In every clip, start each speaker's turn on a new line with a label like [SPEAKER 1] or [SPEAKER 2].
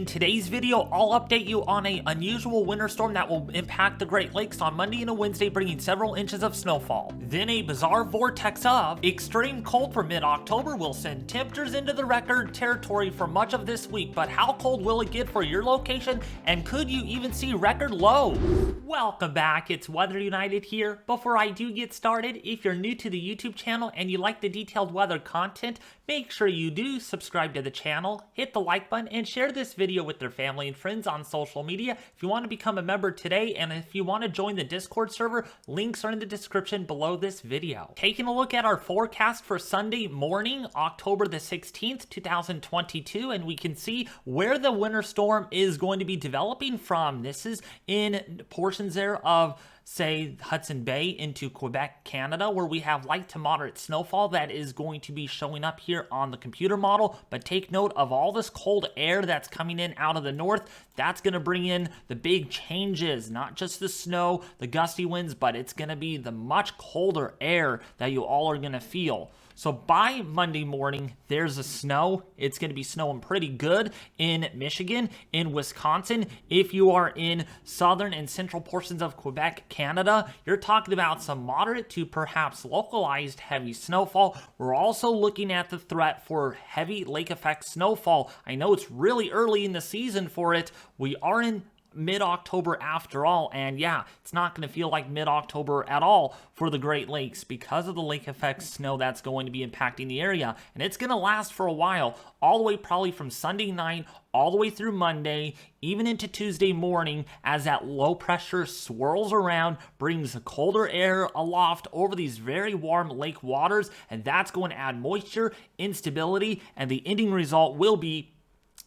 [SPEAKER 1] In today's video, I'll update you on an unusual winter storm that will impact the Great Lakes on Monday and a Wednesday, bringing several inches of snowfall. Then a bizarre vortex of extreme cold for mid-October will send temperatures into the record territory for much of this week, but how cold will it get for your location, and could you even see record lows? Welcome back, it's Weather United here. Before I do get started, if you're new to the YouTube channel and you like the detailed weather content, make sure you do subscribe to the channel, hit the like button, and share this video with their family and friends on social media. If you want to become a member today, and if you want to join the Discord server, links are in the description below this video. Taking a look at our forecast for Sunday morning, October the 16th, 2022, and we can see where the winter storm is going to be developing from. This is in portions there of, say, Hudson Bay into Quebec, Canada, where we have light to moderate snowfall that is going to be showing up here on the computer model. But take note of all this cold air that's coming in out of the north. That's going to bring in the big changes, not just the snow, the gusty winds, but it's going to be the much colder air that you all are going to feel. So by Monday morning, there's a snow. It's going to be snowing pretty good in Michigan, in Wisconsin. If you are in southern and central portions of Quebec, Canada, you're talking about some moderate to perhaps localized heavy snowfall. We're also looking at the threat for heavy lake effect snowfall. I know it's really early in the season for it. We are in mid-October after all, and yeah, it's not going to feel like mid-October at all for the Great Lakes because of the lake effect snow that's going to be impacting the area, and it's going to last for a while, all the way probably from Sunday night all the way through Monday, even into Tuesday morning, as that low pressure swirls around, brings the colder air aloft over these very warm lake waters, and that's going to add moisture, instability, and the ending result will be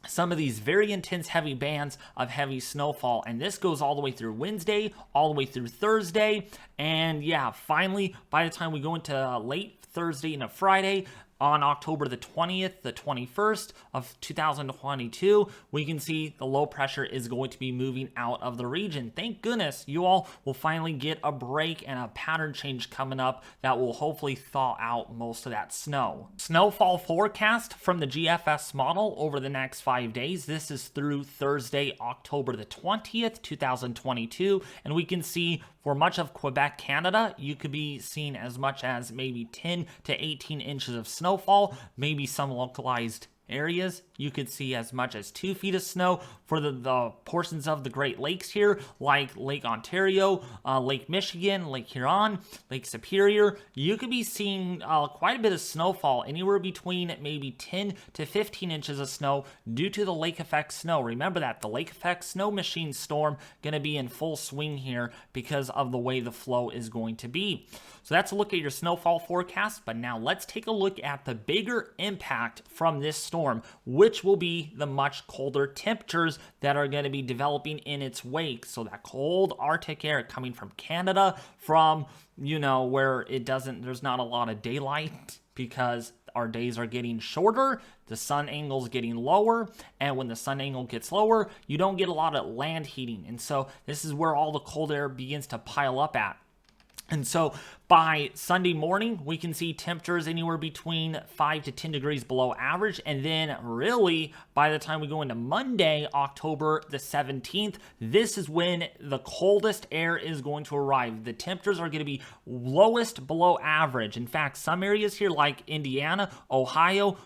[SPEAKER 1] some of these very intense heavy bands of heavy snowfall. And this goes all the way through Wednesday, all the way through Thursday. And yeah, finally, by the time we go into late Thursday and a Friday, on October the 20th, the 21st of 2022, we can see the low pressure is going to be moving out of the region. Thank goodness you all will finally get a break and a pattern change coming up that will hopefully thaw out most of that snow. Snowfall forecast from the GFS model over the next 5 days. This is through Thursday, October the 20th, 2022, and we can see for much of Quebec, Canada, you could be seeing as much as maybe 10 to 18 inches of snowfall, maybe some localized areas. You could see as much as 2 feet of snow for the portions of the Great Lakes here, like Lake Ontario, Lake Michigan, Lake Huron, Lake Superior. You could be seeing quite a bit of snowfall, anywhere between maybe 10 to 15 inches of snow due to the lake effect snow. Remember that the lake effect snow machine storm going to be in full swing here because of the way the flow is going to be. So that's a look at your snowfall forecast, but now let's take a look at the bigger impact from this storm, which will be the much colder temperatures that are going to be developing in its wake. So that cold Arctic air coming from Canada, from, you know, where there's not a lot of daylight because our days are getting shorter, the sun angle's getting lower, and when the sun angle gets lower, you don't get a lot of land heating. And so this is where all the cold air begins to pile up at. And so by Sunday morning, we can see temperatures anywhere between 5 to 10 degrees below average. And then really, by the time we go into Monday, October the 17th, this is when the coldest air is going to arrive. The temperatures are going to be lowest below average. In fact, some areas here like Indiana, Ohio,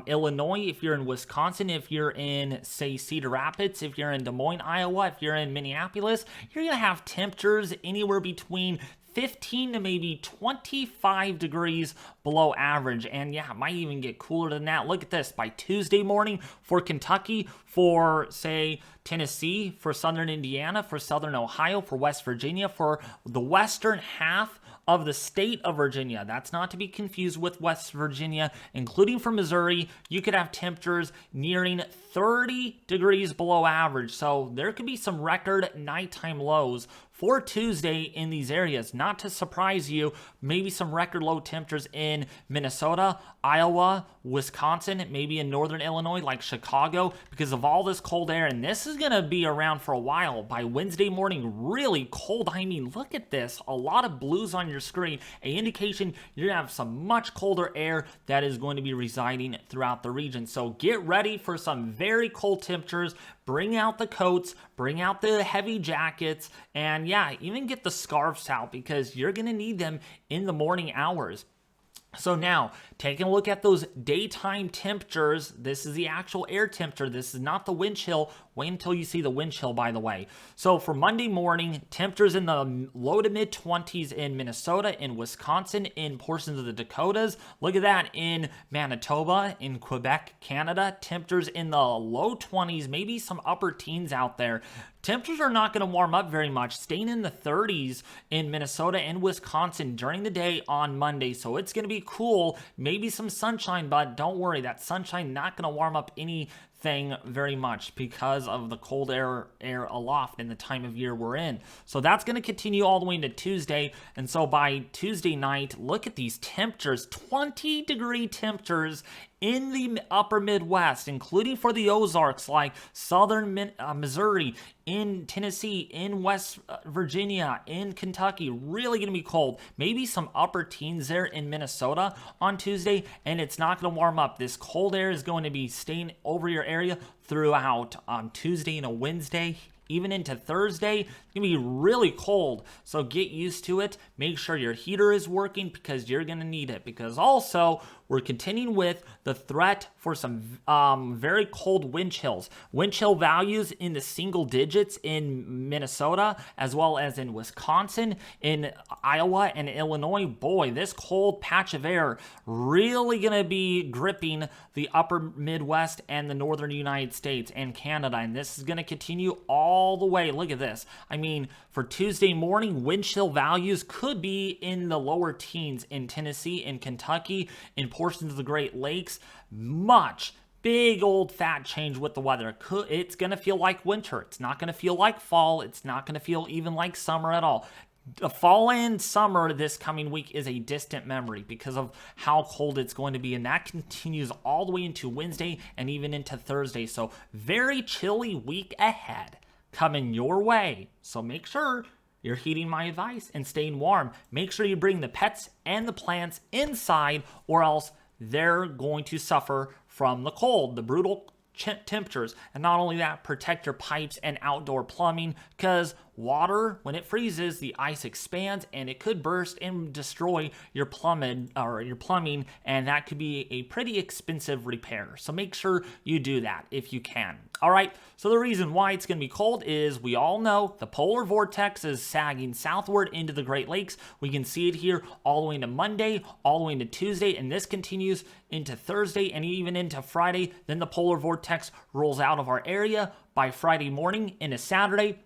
[SPEAKER 1] Illinois, if you're in Wisconsin, if you're in, say, Cedar Rapids, if you're in Des Moines, Iowa, if you're in Minneapolis, you're going to have temperatures anywhere between 15 to maybe 25 degrees below average. And yeah, it might even get cooler than that. Look at this. By Tuesday morning for Kentucky, for, say, Tennessee, for southern Indiana, for southern Ohio, for West Virginia, for the western half of the state of Virginia. That's not to be confused with West Virginia, including for Missouri. You could have temperatures nearing 30 degrees below average. So there could be some record nighttime lows for Tuesday in these areas. Not to surprise you, maybe some record low temperatures in Minnesota, Iowa, Wisconsin, maybe in northern Illinois like Chicago because of all this cold air. And this is going to be around for a while. By Wednesday morning, really cold. I mean, look at this. A lot of blues on your screen. An indication you're going to have some much colder air that is going to be residing throughout the region. So get ready for some very cold temperatures. Bring out the coats, bring out the heavy jackets, and yeah, even get the scarves out because you're going to need them in the morning hours. So now, taking a look at those daytime temperatures, this is the actual air temperature. This is not the wind chill. Wait until you see the wind chill, by the way. So for Monday morning, temperatures in the low to mid 20s in Minnesota, in Wisconsin, in portions of the Dakotas. Look at that in Manitoba, in Quebec, Canada. Temperatures in the low 20s, maybe some upper teens out there. Temperatures are not going to warm up very much, staying in the 30s in Minnesota and Wisconsin during the day on Monday. So it's going to be cool, maybe some sunshine, but don't worry, that sunshine not going to warm up anything very much because of the cold air aloft in the time of year we're in. So that's going to continue all the way into Tuesday. And so by Tuesday night, look at these temperatures, 20-degree temperatures in the upper Midwest, including for the Ozarks like southern Missouri, in Tennessee, in West Virginia, in Kentucky. Really going to be cold. Maybe some upper teens there in Minnesota on Tuesday, and it's not going to warm up. This cold air is going to be staying over your area throughout Tuesday and a Wednesday. Even into Thursday, it's going to be really cold. So get used to it. Make sure your heater is working because you're going to need it. Because also, we're continuing with the threat for some very cold wind chills. Wind chill values in the single digits in Minnesota, as well as in Wisconsin, in Iowa, and Illinois. Boy, this cold patch of air really going to be gripping the upper Midwest and the northern United States and Canada. And this is going to continue all the way. Look at this. I mean, for Tuesday morning, wind chill values could be in the lower teens in Tennessee, in Kentucky, in portions of the Great Lakes. Much big old fat change with the weather. It's going to feel like winter. It's not going to feel like fall. It's not going to feel even like summer at all. The fall and summer this coming week is a distant memory because of how cold it's going to be, and that continues all the way into Wednesday and even into Thursday. So very chilly week ahead coming your way. So make sure you're heeding my advice and staying warm. Make sure you bring the pets and the plants inside, or else they're going to suffer from the cold, the brutal temperatures. And not only that, protect your pipes and outdoor plumbing, because water, when it freezes, the ice expands and it could burst and destroy your plumbing, and that could be a pretty expensive repair. So make sure you do that if you can. All right, so the reason why it's going to be cold is we all know the polar vortex is sagging southward into the Great Lakes. We can see it here all the way into Monday, all the way into Tuesday, and this continues into Thursday and even into Friday. Then the polar vortex rolls out of our area by Friday morning into Saturday.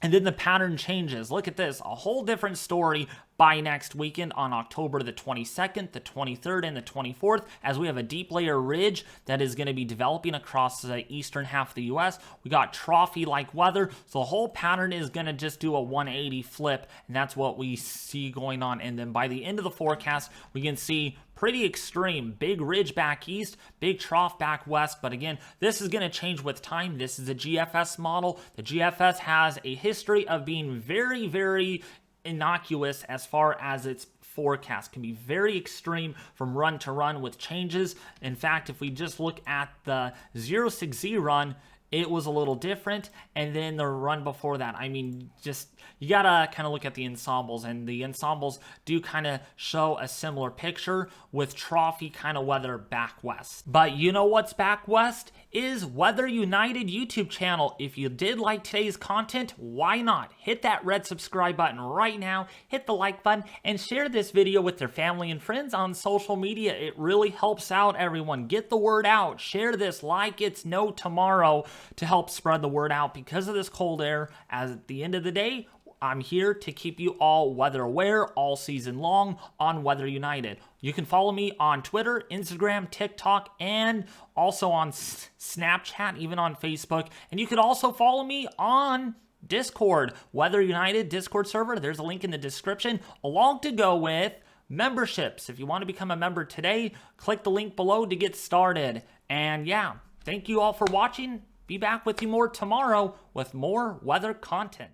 [SPEAKER 1] And then the pattern changes. Look at this, a whole different story by next weekend on October the 22nd, the 23rd, and the 24th, as we have a deep layer ridge that is going to be developing across the eastern half of the U.S. We got trophy-like weather, so the whole pattern is going to just do a 180 flip, and that's what we see going on. And then by the end of the forecast, we can see pretty extreme. Big ridge back east, big trough back west. But again, this is going to change with time. This is a GFS model. The GFS has a history of being very, very innocuous as far as its forecast. Can be very extreme from run to run with changes. In fact, if we just look at the 060 run, it was a little different, and then the run before that, I mean, just, you gotta kind of look at the ensembles, and the ensembles do kind of show a similar picture with trophy kind of weather back west. But you know what's back west? Is Weather United YouTube channel. If you did like today's content, why not? Hit that red subscribe button right now, hit the like button, and share this video with your family and friends on social media. It really helps out everyone. Get the word out. Share this like it's no tomorrow to help spread the word out because of this cold air. As at the end of the day, I'm here to keep you all weather aware all season long on Weather United. You can follow me on Twitter, Instagram, TikTok, and also on Snapchat, even on Facebook. And you could also follow me on Discord, Weather United Discord server. There's a link in the description, along to go with memberships. If you want to become a member today, click the link below to get started. And yeah, thank you all for watching. Be back with you more tomorrow with more weather content.